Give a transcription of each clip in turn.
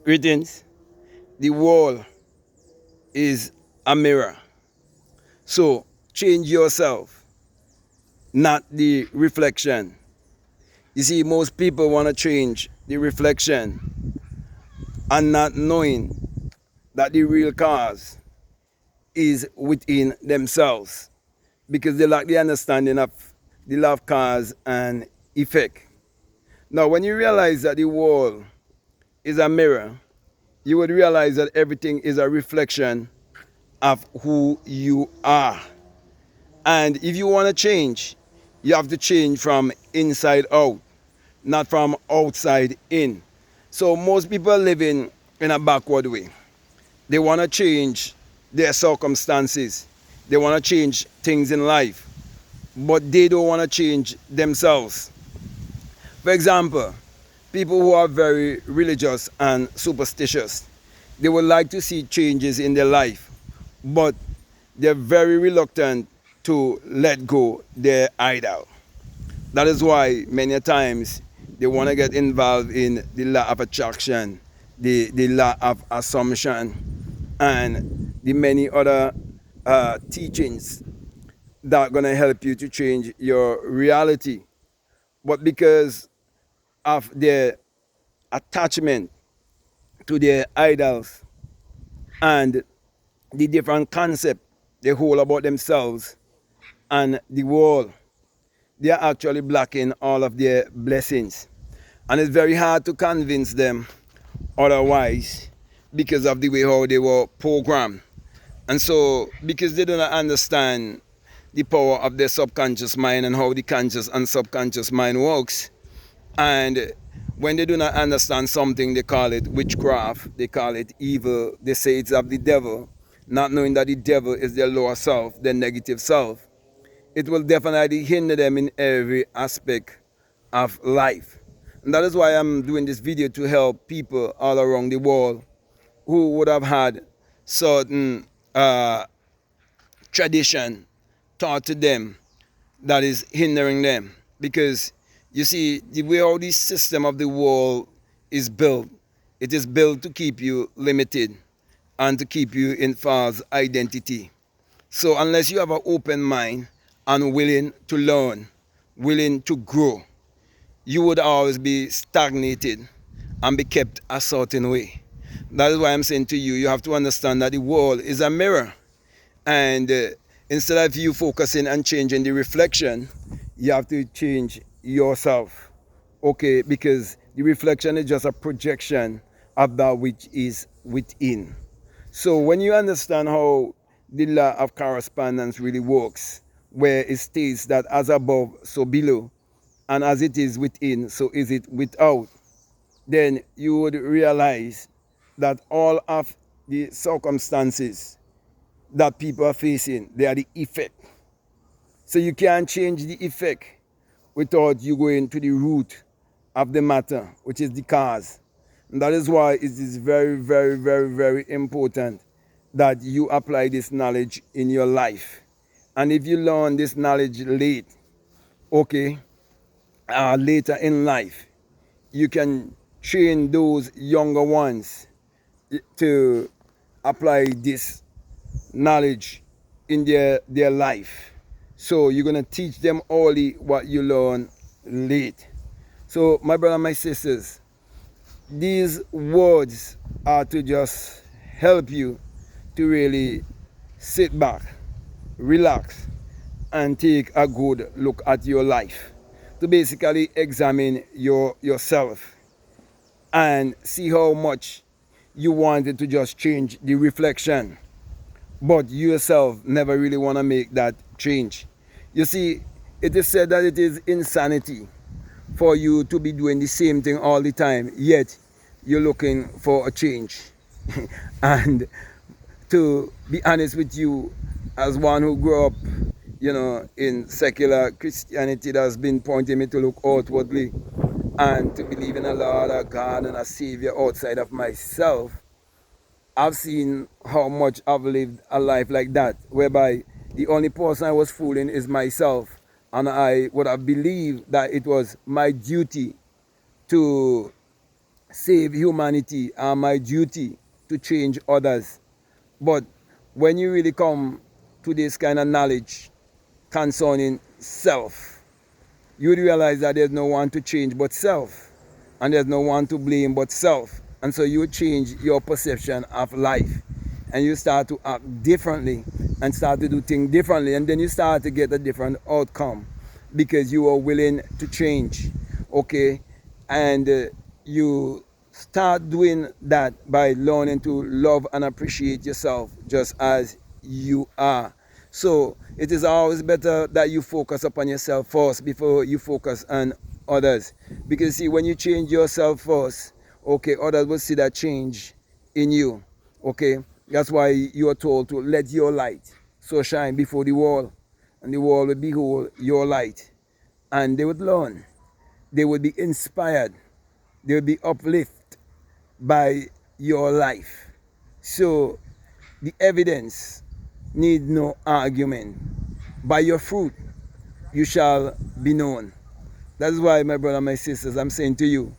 Greetings. The world is a mirror. So change yourself, not the reflection. You see, most people want to change the reflection and not knowing that the real cause is within themselves because they lack the understanding of the law of cause and effect. Now, when you realize that the world is a mirror, you would realize that everything is a reflection of who you are. And if you want to change, you have to change from inside out, not from outside in. So most people are living in a backward way. They want to change their circumstances. They want to change things in life, but they don't want to change themselves. For example, people who are very religious and superstitious, they would like to see changes in their life, but they're very reluctant to let go their idol. That is why many times they want to get involved in the law of attraction, the law of assumption, and the many other teachings that are going to help you to change your reality. But because of their attachment to their idols and the different concept they hold about themselves and the world, they are actually blocking all of their blessings. And it's very hard to convince them otherwise because of the way how they were programmed. And so, because they do not understand the power of their subconscious mind and how the conscious and subconscious mind works, and when they do not understand something, they call it witchcraft, they call it evil, they say it's of the devil, not knowing that the devil is their lower self, their negative self. It will definitely hinder them in every aspect of life. And that is why I'm doing this video, to help people all around the world who would have had certain tradition taught to them that is hindering them. Because you see, the way how this system of the world is built, it is built to keep you limited and to keep you in false identity. So unless you have an open mind and willing to learn, willing to grow, you would always be stagnated and be kept a certain way. That is why I'm saying to you, you have to understand that the world is a mirror. And instead of you focusing and changing the reflection, you have to change yourself. Okay, because the reflection is just a projection of that which is within. So when you understand how the law of correspondence really works, where it states that as above, so below, and as it is within, so is it without, then you would realize that all of the circumstances that people are facing, they are the effect. So you can't change the effect without you going to the root of the matter, which is the cause. And that is why it is very, very, very, very important that you apply this knowledge in your life. And if you learn this knowledge late, okay, later in life, you can train those younger ones to apply this knowledge in their life. So you're going to teach them only what you learn late. So my brother and my sisters, these words are to just help you to really sit back, relax, and take a good look at your life, to basically examine yourself and see how much you wanted to just change the reflection, but you yourself never really want to make that change. You see, it is said that it is insanity for you to be doing the same thing all the time, yet you're looking for a change. And to be honest with you, as one who grew up, in secular Christianity, that has been pointing me to look outwardly and to believe in a Lord, a God, and a Savior outside of myself, I've seen how much I've lived a life like that, whereby the only person I was fooling is myself. And I would have believed that it was my duty to save humanity are my duty to change others. But when you really come to this kind of knowledge concerning self, you would realize that there's no one to change but self, and there's no one to blame but self. And so you change your perception of life, and you start to act differently and start to do things differently, and then you start to get a different outcome because you are willing to change. Okay, and you start doing that by learning to love and appreciate yourself just as you are. So it is always better that you focus upon yourself first before you focus on others. Because see, when you change yourself first, okay, others will see that change in you. Okay, that's why you are told to let your light so shine before the world, and the world will behold your light, and they would learn, they would be inspired, they would be uplifted by your life. So the evidence need no argument. By your fruit you shall be known. That's why, my brother, my sisters, I'm saying to you,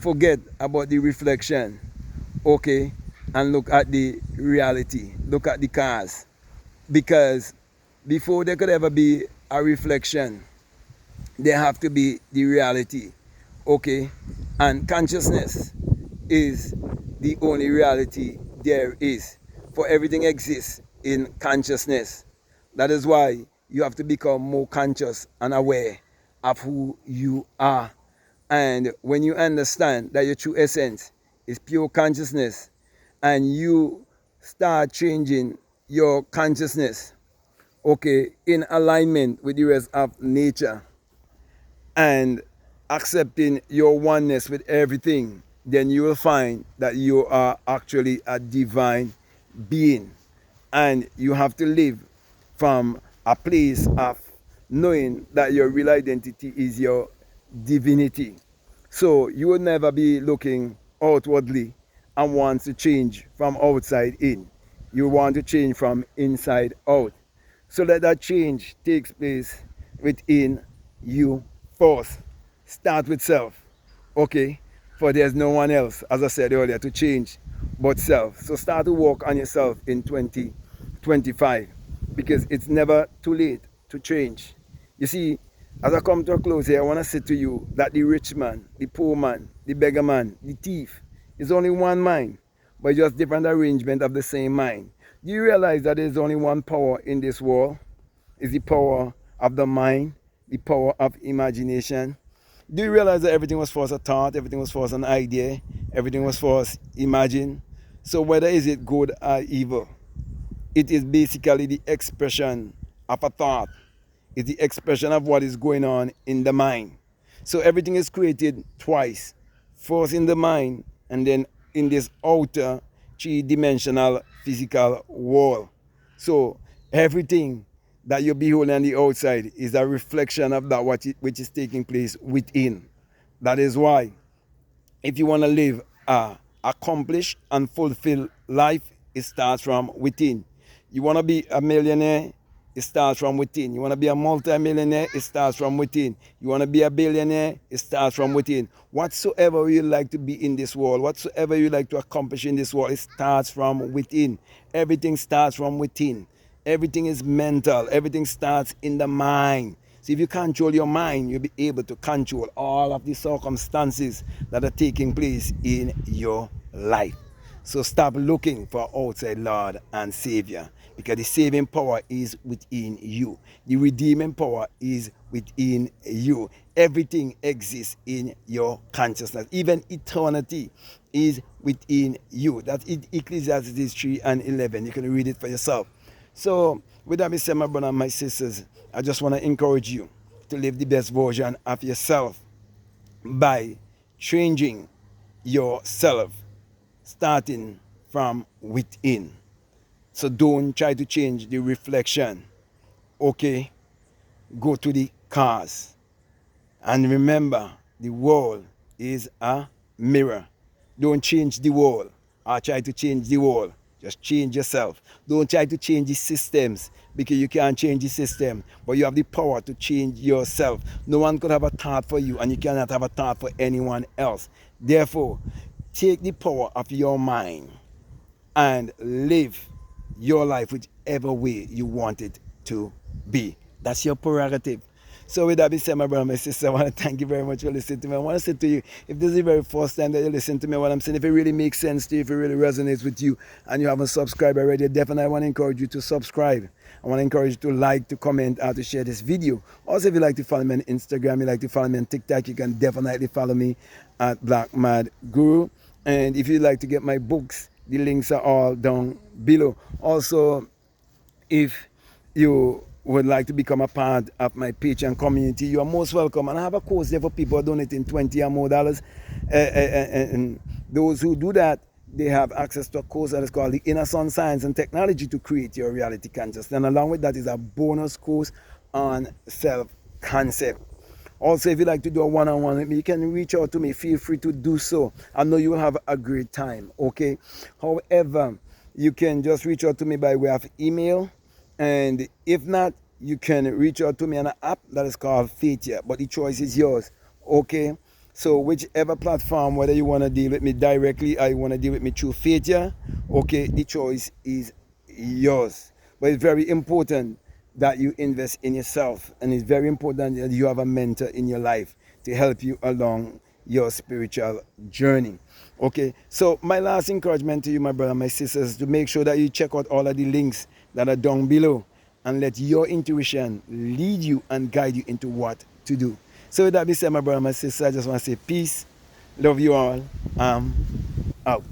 forget about the reflection, okay, and look at the reality. Look at the cars. Because before there could ever be a reflection, there have to be the reality, okay? And consciousness is the only reality there is. For everything exists in consciousness. That is why you have to become more conscious and aware of who you are. And when you understand that your true essence is pure consciousness, and you start changing your consciousness, okay, in alignment with the rest of nature, and accepting your oneness with everything, then you will find that you are actually a divine being. And you have to live from a place of knowing that your real identity is your divinity. So you will never be looking outwardly and want to change from outside in. You want to change from inside out. So let that change takes place within you first. Start with self, okay? For there's no one else, as I said earlier, to change but self. So start to work on yourself in 2025, because it's never too late to change. You see, as I come to a close here, I want to say to you that the rich man, the poor man, the beggar man, the thief is only one mind, but just different arrangement of the same mind. Do you realize that there's only one power in this world? It's the power of the mind, the power of imagination. Do you realize that everything was first a thought, everything was first an idea, everything was first imagined? So whether is it good or evil, it is basically the expression of a thought. It's the expression of what is going on in the mind. So everything is created twice. First in the mind, and then in this outer three-dimensional physical world. So everything that you behold on the outside is a reflection of that which is taking place within. That is why if you want to live a accomplished and fulfilled life, it starts from within. You want to be a millionaire, it starts from within. You want to be a multi-millionaire, it starts from within. You want to be a billionaire, it starts from within. Whatsoever you like to be in this world, whatsoever you like to accomplish in this world, it starts from within. Everything starts from within. Everything is mental. Everything starts in the mind. So if you control your mind, you'll be able to control all of the circumstances that are taking place in your life. So stop looking for outside Lord and Savior, because the saving power is within you. The redeeming power is within you. Everything exists in your consciousness. Even eternity is within you. That's Ecclesiastes 3:11. You can read it for yourself. So with that being said, my brother and my sisters, I just want to encourage you to live the best version of yourself by changing yourself, starting from within. So don't try to change the reflection. Okay? Go to the cause. And remember, the world is a mirror. Don't change the world or try to change the world. Just change yourself. Don't try to change the systems, because you can't change the system, but you have the power to change yourself. No one could have a thought for you, and you cannot have a thought for anyone else. Therefore, take the power of your mind and live your life whichever way you want it to be. That's your prerogative. So with that being said, my brother, my sister, I want to thank you very much for listening to me. I want to say to you, if this is the very first time that you listen to me, what I'm saying, if it really makes sense to you, if it really resonates with you, and you haven't subscribed already, definitely I want to encourage you to subscribe. I want to encourage you to like, to comment, or to share this video. Also, if you like to follow me on Instagram, you like to follow me on TikTok, you can definitely follow me at Black Mad Guru. And if you'd like to get my books, the links are all down below. Also, if you would like to become a part of my Patreon community, you are most welcome. And I have a course there for people donating $20 or more dollars. And those who do that, they have access to a course that is called the Inner Sun Science and Technology to Create Your Reality Consciousness. And along with that is a bonus course on self-concept. Also, if you'd like to do a one-on-one with me, you can reach out to me. Feel free to do so. I know you will have a great time, okay? However, you can just reach out to me by way of email. And if not, you can reach out to me on an app that is called Fatia. But the choice is yours, okay? So whichever platform, whether you want to deal with me directly or you want to deal with me through Fatia, okay, the choice is yours. But it's very important that you invest in yourself, and it's very important that you have a mentor in your life to help you along your spiritual journey. Okay, so my last encouragement to you, my brother, my sisters, to make sure that you check out all of the links that are down below and let your intuition lead you and guide you into what to do. So with that being said, my brother, my sister, I just want to say peace, love you all, out.